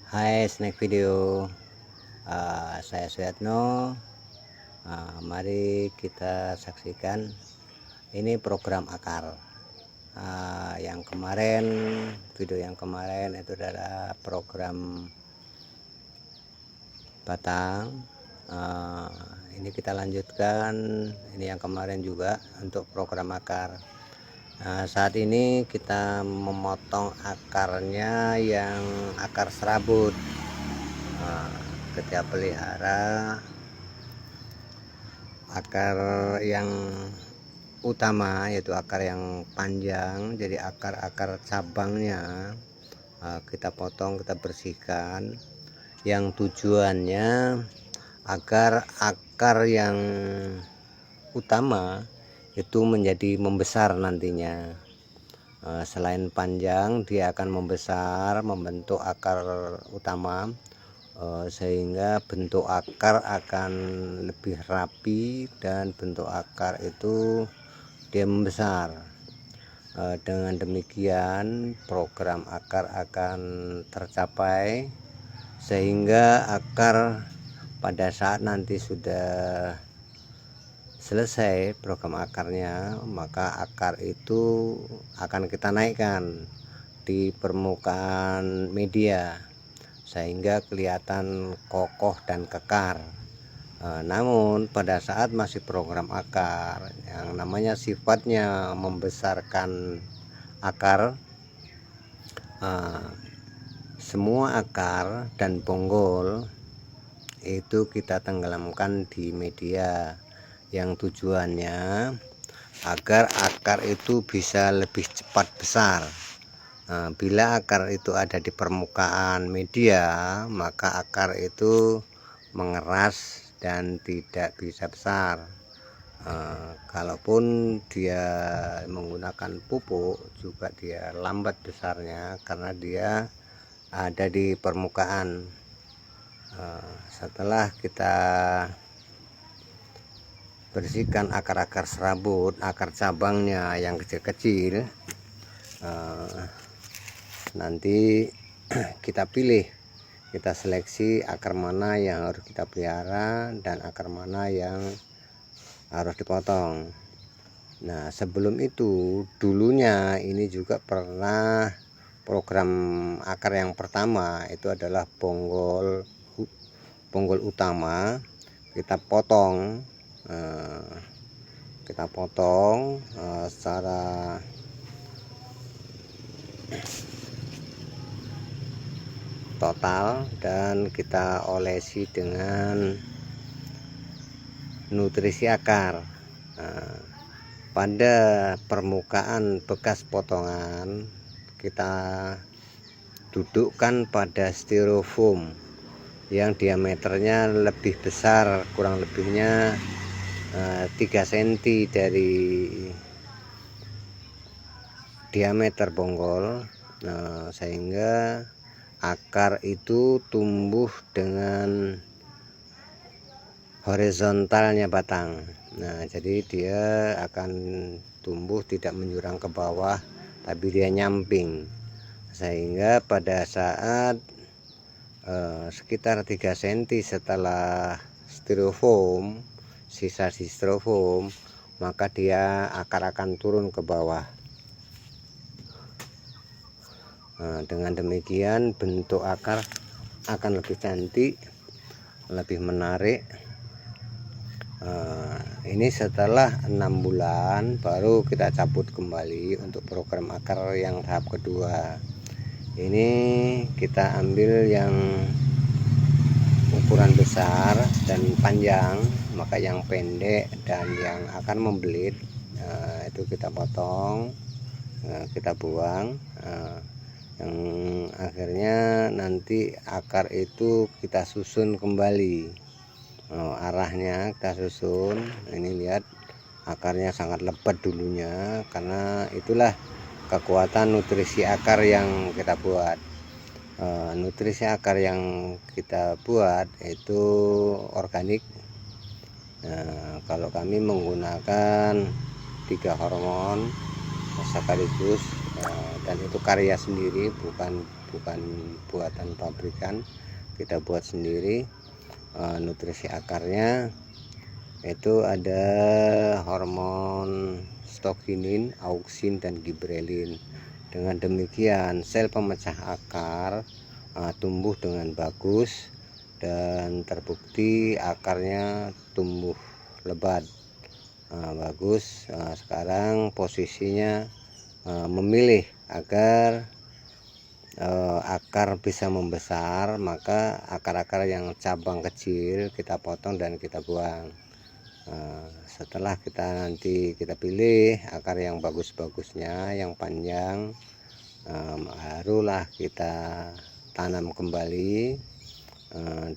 Hai Snack Video, saya Suyatno. Mari kita saksikan ini program akar. Yang kemarin, video yang kemarin itu adalah program batang. Ini kita lanjutkan, ini yang kemarin juga untuk program akar. Saat ini kita memotong akarnya yang akar serabut. Kita pelihara akar yang utama, yaitu akar yang panjang, jadi akar-akar cabangnya kita potong, kita bersihkan, yang tujuannya agar akar yang utama itu menjadi membesar nantinya. Selain panjang, dia akan membesar, membentuk akar utama, sehingga bentuk akar akan lebih rapi dan bentuk akar itu dia membesar. Dengan demikian program akar akan tercapai, sehingga akar pada saat nanti sudah selesai program akarnya, maka akar itu akan kita naikkan di permukaan media sehingga kelihatan kokoh dan kekar. Namun pada saat masih program akar, yang namanya sifatnya membesarkan akar, semua akar dan bonggol itu kita tenggelamkan di media, yang tujuannya agar akar itu bisa lebih cepat besar. Bila akar itu ada di permukaan media, maka akar itu mengeras dan tidak bisa besar. Kalaupun dia menggunakan pupuk juga dia lambat besarnya karena dia ada di permukaan. Setelah kita bersihkan akar-akar serabut, akar cabangnya yang kecil-kecil, nanti kita pilih, kita seleksi akar mana yang harus kita pelihara dan akar mana yang harus dipotong. Nah, sebelum itu dulunya ini juga pernah program akar yang pertama itu adalah bonggol utama kita potong. Secara total dan kita olesi dengan nutrisi akar. Pada permukaan bekas potongan kita dudukkan pada styrofoam yang diameternya lebih besar, kurang lebihnya 3 cm dari diameter bonggol, sehingga akar itu tumbuh dengan horizontalnya batang. Jadi dia akan tumbuh tidak menjurang ke bawah, tapi dia nyamping, sehingga pada saat sekitar 3 cm setelah styrofoam, sisa styrofoam, maka dia akar akan turun ke bawah. Dengan demikian bentuk akar akan lebih cantik, lebih menarik. Ini setelah 6 bulan baru kita cabut kembali untuk program akar yang tahap kedua. Ini kita ambil yang ukuran besar dan panjang, maka yang pendek dan yang akan membelit itu kita potong, kita buang. Yang akhirnya nanti akar itu kita susun kembali, arahnya kita susun. Ini lihat, akarnya sangat lebat dulunya, karena itulah kekuatan nutrisi akar yang kita buat. Nutrisi akar yang kita buat itu organik. Kalau kami menggunakan 3 hormon sekaligus, dan itu karya sendiri, bukan bukan buatan pabrikan, kita buat sendiri. Nutrisi akarnya itu ada hormon stokinin, auksin, dan gibrelin. Dengan demikian sel pemecah akar tumbuh dengan bagus dan terbukti akarnya tumbuh lebat bagus. Sekarang posisinya memilih agar akar bisa membesar, maka akar-akar yang cabang kecil kita potong dan kita buang. Setelah nanti kita pilih akar yang bagus-bagusnya, yang panjang, barulah kita tanam kembali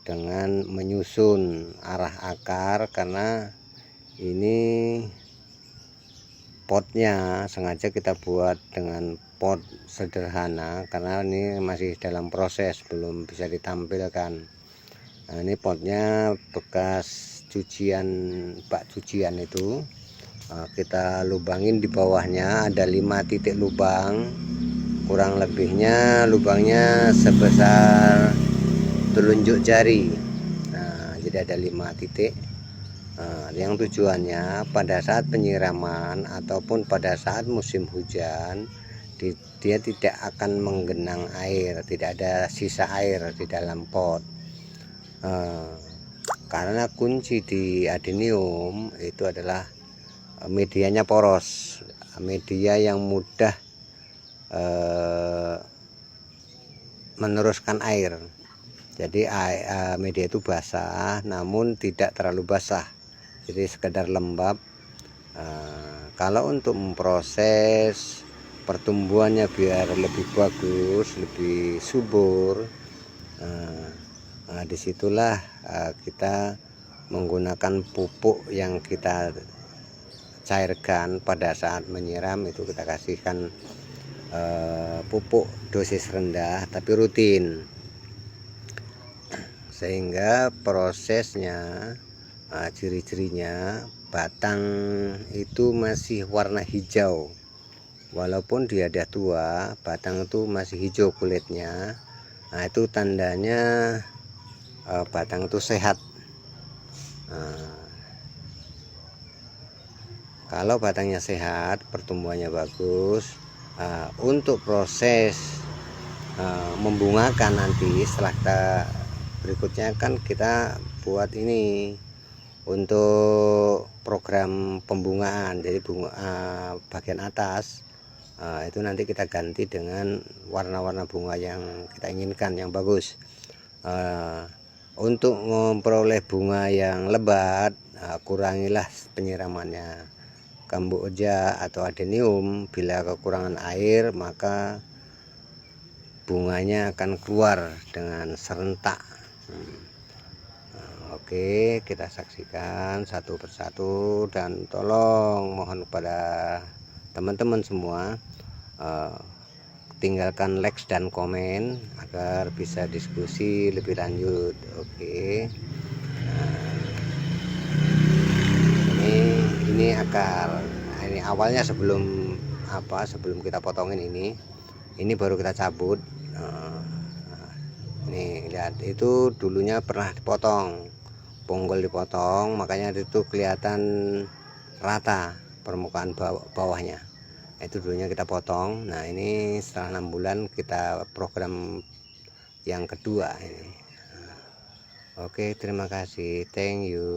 dengan menyusun arah akar, karena ini potnya sengaja kita buat dengan pot sederhana karena ini masih dalam proses, belum bisa ditampilkan. Nah, ini potnya bekas cucian, bak cucian itu kita lubangin. Di bawahnya ada 5 titik lubang, kurang lebihnya lubangnya sebesar telunjuk jari. Nah, jadi ada 5 titik. Yang tujuannya pada saat penyiraman ataupun pada saat musim hujan, dia tidak akan menggenang air, tidak ada sisa air di dalam pot. Karena kunci di adenium itu adalah medianya poros, media yang mudah meneruskan air. Jadi media itu basah namun tidak terlalu basah, jadi sekedar lembab. Kalau untuk memproses pertumbuhannya biar lebih bagus, lebih subur, disitulah kita menggunakan pupuk yang kita cairkan pada saat menyiram. Itu kita kasihkan pupuk dosis rendah tapi rutin, sehingga prosesnya ciri-cirinya batang itu masih warna hijau, walaupun dia udah tua, batang itu masih hijau kulitnya. Nah, itu tandanya batang itu sehat. Kalau batangnya sehat, pertumbuhannya bagus, untuk proses membungakan nanti setelah berikutnya kan kita buat ini untuk program pembungaan. Jadi bagian atas itu nanti kita ganti dengan warna-warna bunga yang kita inginkan, yang bagus. Untuk memperoleh bunga yang lebat, kurangilah penyiramannya. Kamboja atau adenium bila kekurangan air, maka bunganya akan keluar dengan serentak. Oke, kita saksikan satu persatu, dan tolong mohon kepada teman-teman semua tinggalkan like dan komen agar bisa diskusi lebih lanjut. Oke. Ini akar. Ini awalnya sebelum kita potongin ini baru kita cabut. Nih lihat, itu dulunya pernah dipotong, bonggol dipotong, makanya itu kelihatan rata permukaan bawahnya. Itu dulunya kita potong. Nah, ini setelah 6 bulan kita program yang kedua ini. Oke, terima kasih, thank you.